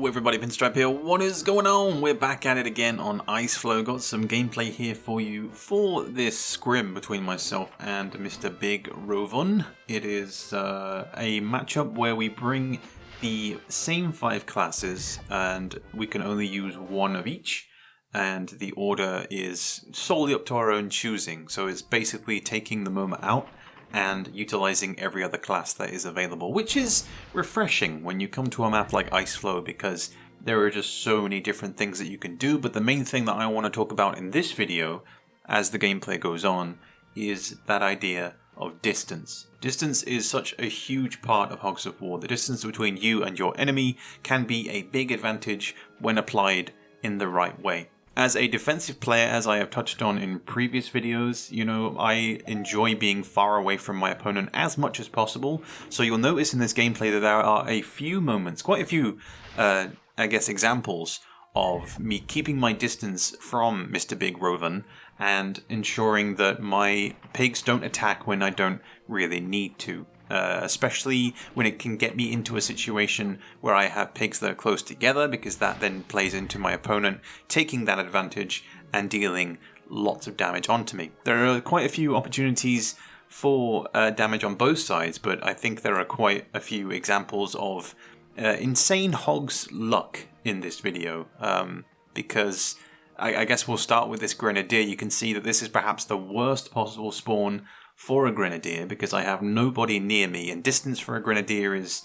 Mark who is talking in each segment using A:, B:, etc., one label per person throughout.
A: Hello everybody, Pinstripe here. What is going on? We're back at it again on Iceflow. Got some gameplay here for you for this scrim between myself and Mr. Big Rovon. It is a matchup where we bring the same 5 classes and we can only use one of each. And the order is solely up to our own choosing. So it's basically taking the moment out and utilizing every other class that is available, which is refreshing when you come to a map like Iceflow because there are just so many different things that you can do. But the main thing that I want to talk about in this video, as the gameplay goes on, is that idea of distance. Distance is such a huge part of Hogs of War. The distance between you and your enemy can be a big advantage when applied in the right way. As a defensive player, as I have touched on in previous videos, you know, I enjoy being far away from my opponent as much as possible. So you'll notice in this gameplay that there are a few moments, quite a few, I guess, examples of me keeping my distance from Mr. Big Rovon and ensuring that my pigs don't attack when I don't really need to. Especially when it can get me into a situation where I have pigs that are close together, because that then plays into my opponent taking that advantage and dealing lots of damage onto me. There are quite a few opportunities for damage on both sides, but I think there are quite a few examples of insane Hogs luck in this video, because I guess we'll start with this Grenadier. You can see that this is perhaps the worst possible spawn for a Grenadier because I have nobody near me, and distance for a Grenadier is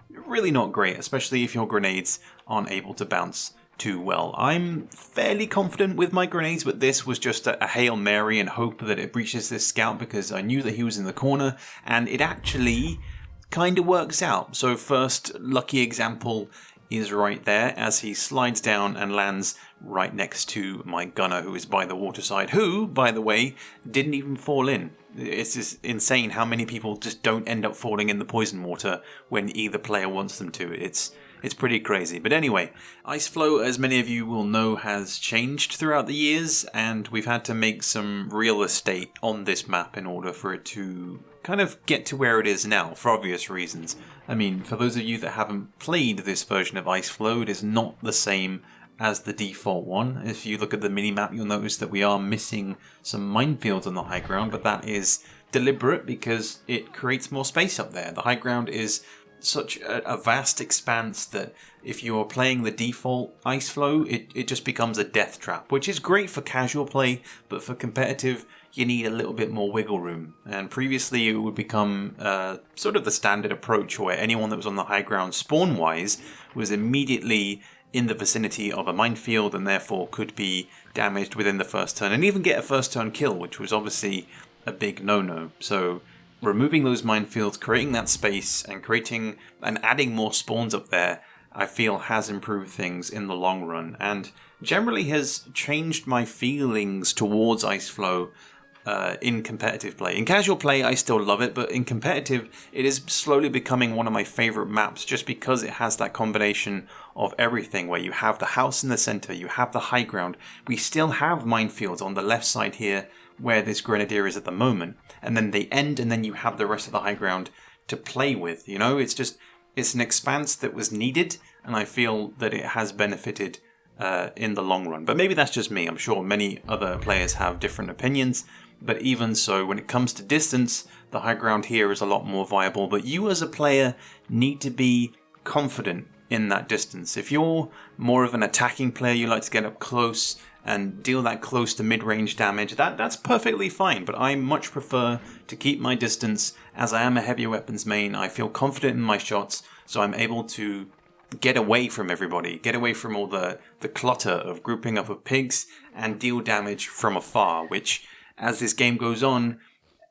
A: really not great, especially if your grenades aren't able to bounce too well. I'm fairly confident with my grenades, but this was just a Hail Mary and hope that it breaches this scout because I knew that he was in the corner, and it actually kind of works out. So first lucky example is right there as he slides down and lands right next to my gunner who is by the waterside, who, by the way, didn't even fall in. It's just insane how many people just don't end up falling in the poison water when either player wants them to. It's pretty crazy. But anyway, Iceflow, as many of you will know, has changed throughout the years, and we've had to make some real estate on this map in order for it to kind of get to where it is now, for obvious reasons. I mean, for those of you that haven't played this version of Iceflow, it is not the same as the default one. If you look at the minimap, you'll notice that we are missing some minefields on the high ground, but that is deliberate because it creates more space up there. The high ground is such a vast expanse that if you're playing the default Iceflow, it just becomes a death trap, which is great for casual play, but for competitive, you need a little bit more wiggle room. And previously it would become sort of the standard approach where anyone that was on the high ground spawn-wise was immediately in the vicinity of a minefield and therefore could be damaged within the first turn and even get a first turn kill, which was obviously a big no-no. So removing those minefields, creating that space and creating and adding more spawns up there, I feel has improved things in the long run and generally has changed my feelings towards Iceflow in competitive play. In casual play, I still love it, but in competitive, it is slowly becoming one of my favorite maps just because it has that combination of everything where you have the house in the center, you have the high ground. We still have minefields on the left side here where this Grenadier is at the moment, and then they end and then you have the rest of the high ground to play with. You know, it's an expanse that was needed, and I feel that it has benefited in the long run. But maybe that's just me. I'm sure many other players have different opinions. But even so, when it comes to distance, the high ground here is a lot more viable. But you as a player need to be confident in that distance. If you're more of an attacking player, you like to get up close and deal that close to mid-range damage, that's perfectly fine. But I much prefer to keep my distance. As I am a heavy weapons main, I feel confident in my shots, so I'm able to get away from everybody, get away from all the clutter of grouping up of pigs and deal damage from afar, which, as this game goes on,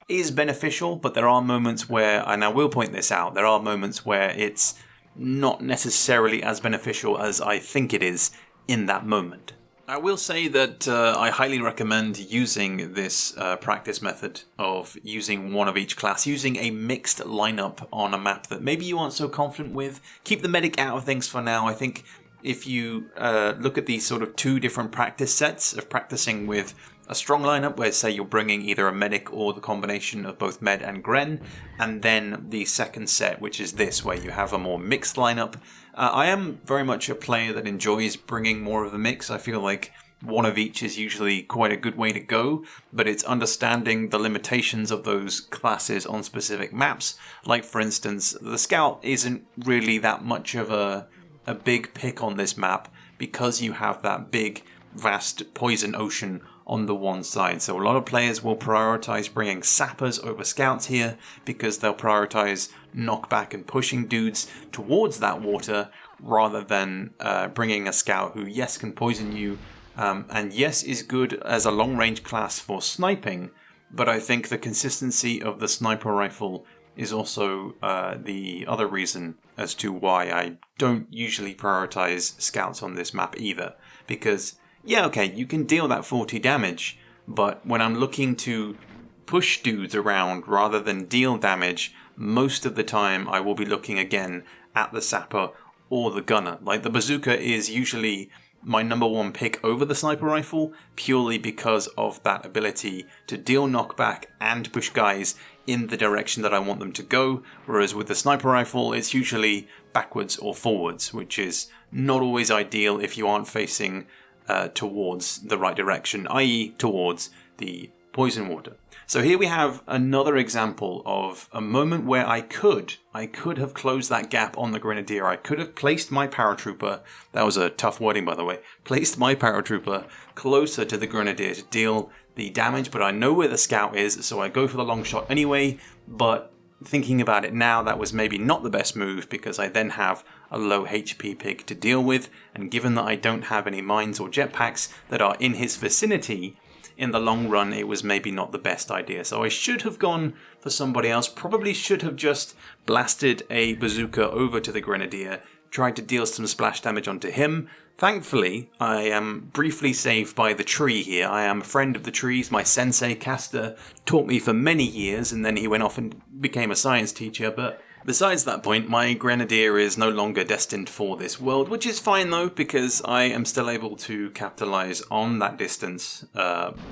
A: is beneficial, but there are moments where, and I will point this out, there are moments where it's not necessarily as beneficial as I think it is in that moment. I will say that I highly recommend using this practice method of using one of each class, using a mixed lineup on a map that maybe you aren't so confident with. Keep the medic out of things for now. I think if you look at these sort of 2 different practice sets of practicing with a strong lineup where, say, you're bringing either a medic or the combination of both med and gren, and then the second set, which is this, where you have a more mixed lineup. I am very much a player that enjoys bringing more of a mix. I feel like one of each is usually quite a good way to go, but it's understanding the limitations of those classes on specific maps. Like, for instance, the Scout isn't really that much of a big pick on this map because you have that big, vast poison ocean on the one side. So a lot of players will prioritize bringing sappers over scouts here because they'll prioritize knockback and pushing dudes towards that water rather than bringing a scout who, yes, can poison you, and yes, is good as a long-range class for sniping, but I think the consistency of the sniper rifle is also the other reason as to why I don't usually prioritize scouts on this map either. Because, yeah, okay, you can deal that 40 damage, but when I'm looking to push dudes around rather than deal damage, most of the time I will be looking again at the sapper or the gunner. Like, the bazooka is usually my number one pick over the sniper rifle, purely because of that ability to deal knockback and push guys in the direction that I want them to go, whereas with the sniper rifle it's usually backwards or forwards, which is not always ideal if you aren't facing towards the right direction, i.e. towards the poison water. So here we have another example of a moment where I could have closed that gap on the Grenadier. I could have placed my paratrooper, that was a tough wording by the way, placed my paratrooper closer to the Grenadier to deal the damage, but I know where the scout is, so I go for the long shot anyway. But thinking about it now, that was maybe not the best move because I then have a low HP pig to deal with, and given that I don't have any mines or jetpacks that are in his vicinity, in the long run, it was maybe not the best idea. So I should have gone for somebody else. Probably should have just blasted a bazooka over to the Grenadier, tried to deal some splash damage onto him. Thankfully, I am briefly saved by the tree here. I am a friend of the trees. My sensei, Caster, taught me for many years, and then he went off and became a science teacher. But besides that point, my Grenadier is no longer destined for this world, which is fine though, because I am still able to capitalize on that distance,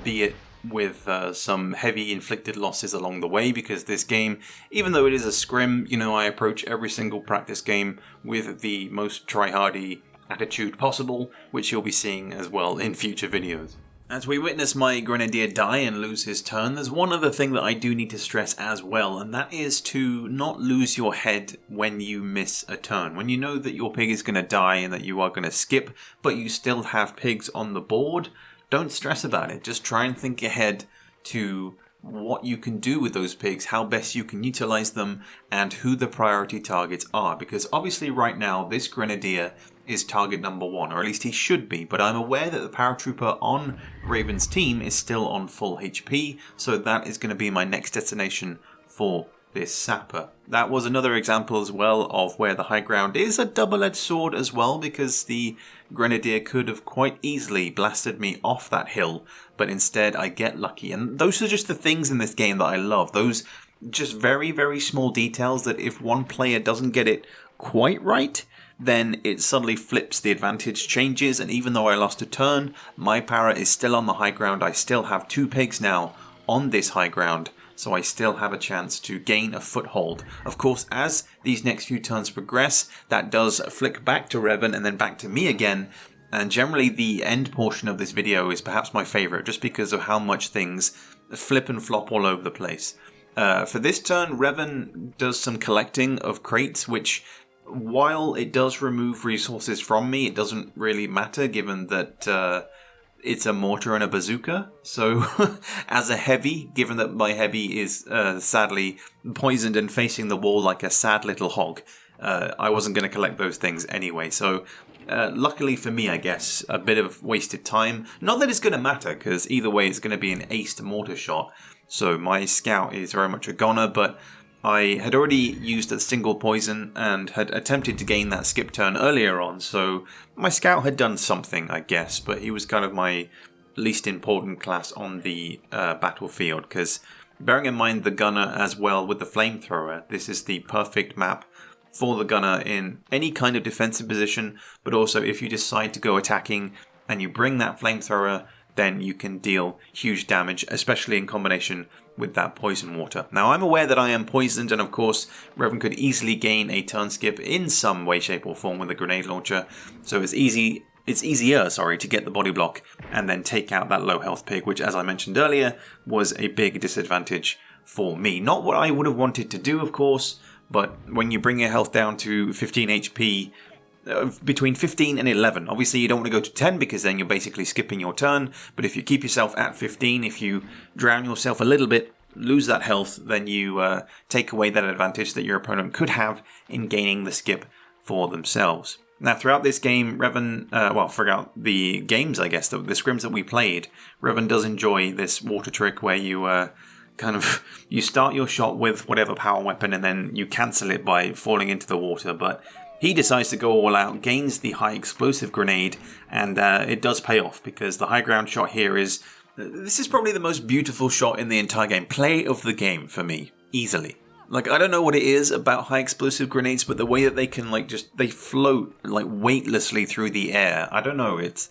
A: be it with some heavy inflicted losses along the way, because this game, even though it is a scrim, you know, I approach every single practice game with the most tryhardy attitude possible, which you'll be seeing as well in future videos. As we witness my Grenadier die and lose his turn, there's one other thing that I do need to stress as well, and that is to not lose your head when you miss a turn. When you know that your pig is going to die and that you are going to skip, but you still have pigs on the board, don't stress about it. Just try and think ahead to what you can do with those pigs, how best you can utilize them, and who the priority targets are. Because obviously right now, this Grenadier is target number one, or at least he should be, but I'm aware that the paratrooper on Raven's team is still on full HP, so that is going to be my next destination for this sapper. That was another example as well of where the high ground is a double-edged sword as well, because the Grenadier could have quite easily blasted me off that hill, but instead I get lucky. And those are just the things in this game that I love. Those just very, very small details that if one player doesn't get it quite right, then it suddenly flips, the advantage changes, and even though I lost a turn, my para is still on the high ground. I still have 2 pigs now on this high ground, so I still have a chance to gain a foothold. Of course, as these next few turns progress, that does flick back to Revan and then back to me again, and generally the end portion of this video is perhaps my favourite, just because of how much things flip and flop all over the place. For this turn, Revan does some collecting of crates, which, while it does remove resources from me, it doesn't really matter given that it's a mortar and a bazooka. So as a heavy, given that my heavy is sadly poisoned and facing the wall like a sad little hog, I wasn't going to collect those things anyway. So luckily for me, I guess, a bit of wasted time. Not that it's going to matter, because either way it's going to be an aced mortar shot. So my scout is very much a goner, but I had already used a single poison and had attempted to gain that skip turn earlier on, so my scout had done something, I guess, but he was kind of my least important class on the battlefield, because bearing in mind the gunner as well with the flamethrower, this is the perfect map for the gunner in any kind of defensive position, but also if you decide to go attacking and you bring that flamethrower then you can deal huge damage, especially in combination with that poison water. Now, I'm aware that I am poisoned, and of course, Revan could easily gain a turn skip in some way, shape, or form with a grenade launcher, so it's easier, to get the body block and then take out that low health pig, which, as I mentioned earlier, was a big disadvantage for me. Not what I would have wanted to do, of course, but when you bring your health down to 15 HP, between 15 and 11. Obviously, you don't want to go to 10 because then you're basically skipping your turn. But if you keep yourself at 15, if you drown yourself a little bit, lose that health, then you take away that advantage that your opponent could have in gaining the skip for themselves. Now, throughout this game, Revan, throughout the games, I guess, the scrims that we played, Revan does enjoy this water trick where you you start your shot with whatever power weapon and then you cancel it by falling into the water, but he decides to go all out, gains the high explosive grenade, and it does pay off because the high ground shot here is... This is probably the most beautiful shot in the entire game. Play of the game for me, easily. Like, I don't know what it is about high explosive grenades, but the way that they can, they float, weightlessly through the air. I don't know, it's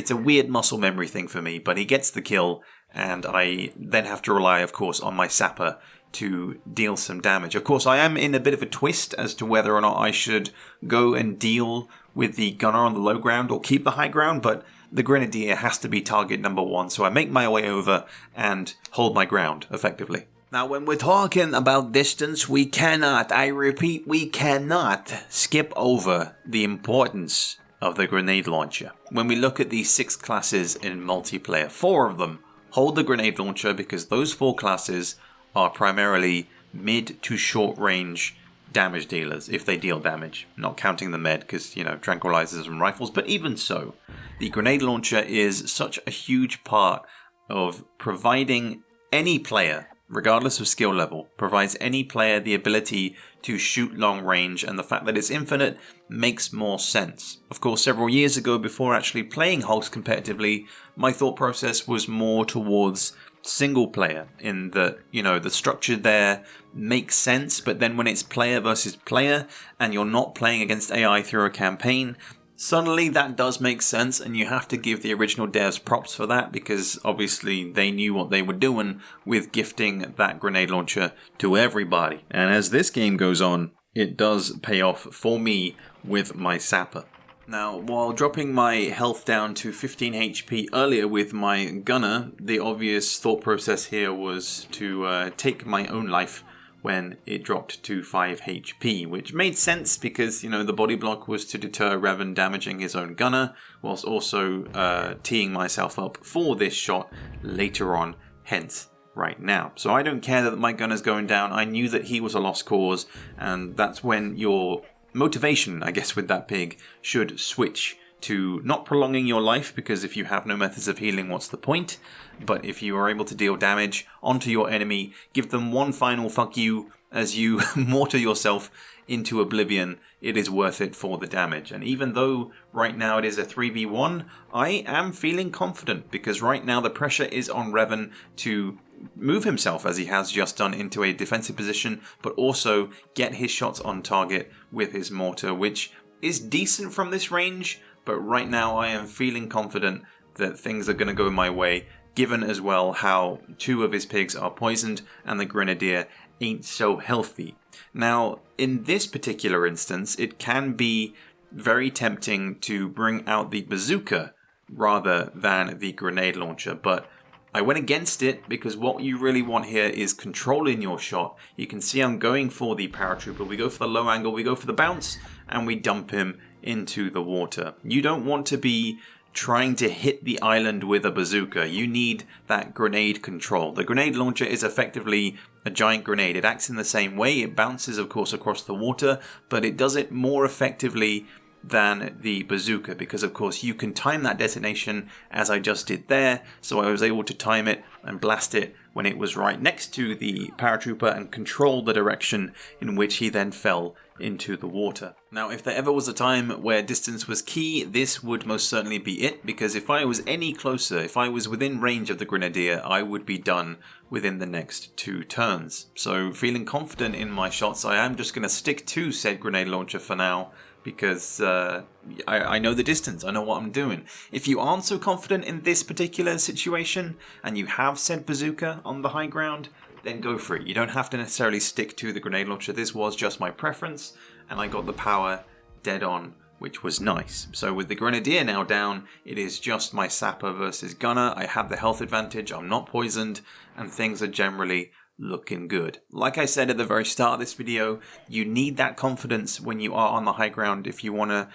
A: a weird muscle memory thing for me, but he gets the kill, and I then have to rely, of course, on my sapper to deal some damage. Of course, I am in a bit of a twist as to whether or not I should go and deal with the gunner on the low ground or keep the high ground, but the grenadier has to be target number one, so I make my way over and hold my ground, effectively. Now, when we're talking about distance, we cannot, I repeat, we cannot skip over the importance of the grenade launcher. When we look at these 6 classes in multiplayer, 4 of them hold the grenade launcher because those 4 classes are primarily mid to short range damage dealers, if they deal damage. Not counting the med, because, tranquilizers and rifles, but even so, the grenade launcher is such a huge part of providing any player, regardless of skill level, provides any player the ability to shoot long range, and the fact that it's infinite makes more sense. Of course, several years ago, before actually playing Hogs competitively, my thought process was more towards single player, in that, the structure there makes sense, but then when it's player versus player and you're not playing against AI through a campaign, suddenly that does make sense, and you have to give the original devs props for that, because obviously they knew what they were doing with gifting that grenade launcher to everybody. And as this game goes on, it does pay off for me with my sapper. Now, while dropping my health down to 15 HP earlier with my gunner, the obvious thought process here was to take my own life when it dropped to 5 HP, which made sense because, the body block was to deter Revan damaging his own gunner, whilst also teeing myself up for this shot later on, hence right now. So I don't care that my gunner's going down. I knew that he was a lost cause, and that's when your motivation, I guess, with that pig should switch to not prolonging your life, because if you have no methods of healing, what's the point? But if you are able to deal damage onto your enemy, give them one final fuck you as you mortar yourself into oblivion, it is worth it for the damage. And even though right now it is a 3v1, I am feeling confident, because right now the pressure is on Revan to move himself, as he has just done, into a defensive position, but also get his shots on target with his mortar, which is decent from this range, but right now I am feeling confident that things are going to go my way, given as well how 2 of his pigs are poisoned and the grenadier ain't so healthy. Now, in this particular instance, it can be very tempting to bring out the bazooka rather than the grenade launcher, but I went against it because what you really want here is controlling your shot. You can see I'm going for the paratrooper. We go for the low angle, we go for the bounce, and we dump him into the water. You don't want to be trying to hit the island with a bazooka. You need that grenade control. The grenade launcher is effectively a giant grenade. It acts in the same way. It bounces, of course, across the water, but it does it more effectively than the bazooka, because of course you can time that detonation as I just did there. So I was able to time it and blast it when it was right next to the paratrooper and control the direction in which he then fell into the water. Now, if there ever was a time where distance was key, this would most certainly be it, because if I was any closer, if I was within range of the grenadier, I would be done within the next 2 turns. So feeling confident in my shots, I am just going to stick to said grenade launcher for now, because I know the distance, I know what I'm doing. If you aren't so confident in this particular situation and you have said bazooka on the high ground, then go for it. You don't have to necessarily stick to the grenade launcher. This was just my preference, and I got the power dead on, which was nice. So with the grenadier now down, it is just my sapper versus gunner. I have the health advantage, I'm not poisoned, and things are generally looking good. Like I said at the very start of this video, you need that confidence when you are on the high ground if you want to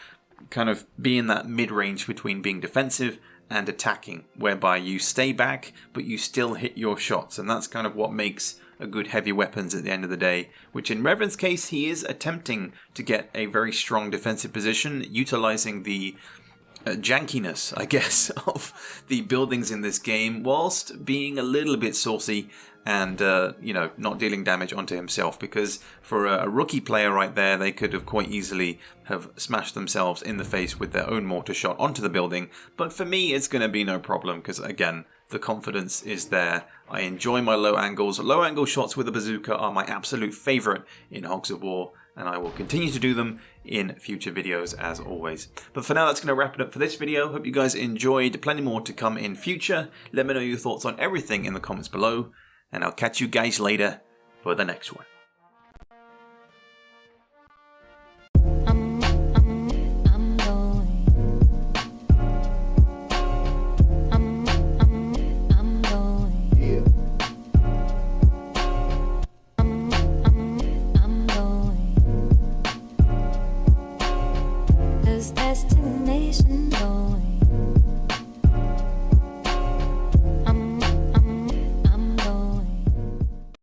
A: kind of be in that mid-range between being defensive and attacking, whereby you stay back but you still hit your shots, and that's kind of what makes a good heavy weapons at the end of the day, which in Reven's case he is attempting to get a very strong defensive position, utilizing the jankiness, I guess, of the buildings in this game, whilst being a little bit saucy and, not dealing damage onto himself, because for a rookie player right there, they could have quite easily have smashed themselves in the face with their own mortar shot onto the building. But for me, it's going to be no problem, because again, the confidence is there. I enjoy my low angles. Low angle shots with a bazooka are my absolute favorite in Hogs of War, and I will continue to do them in future videos as always. But for now, that's going to wrap it up for this video. Hope you guys enjoyed. Plenty more to come in future. Let me know your thoughts on everything in the comments below, and I'll catch you guys later for the next one.
B: Destination going.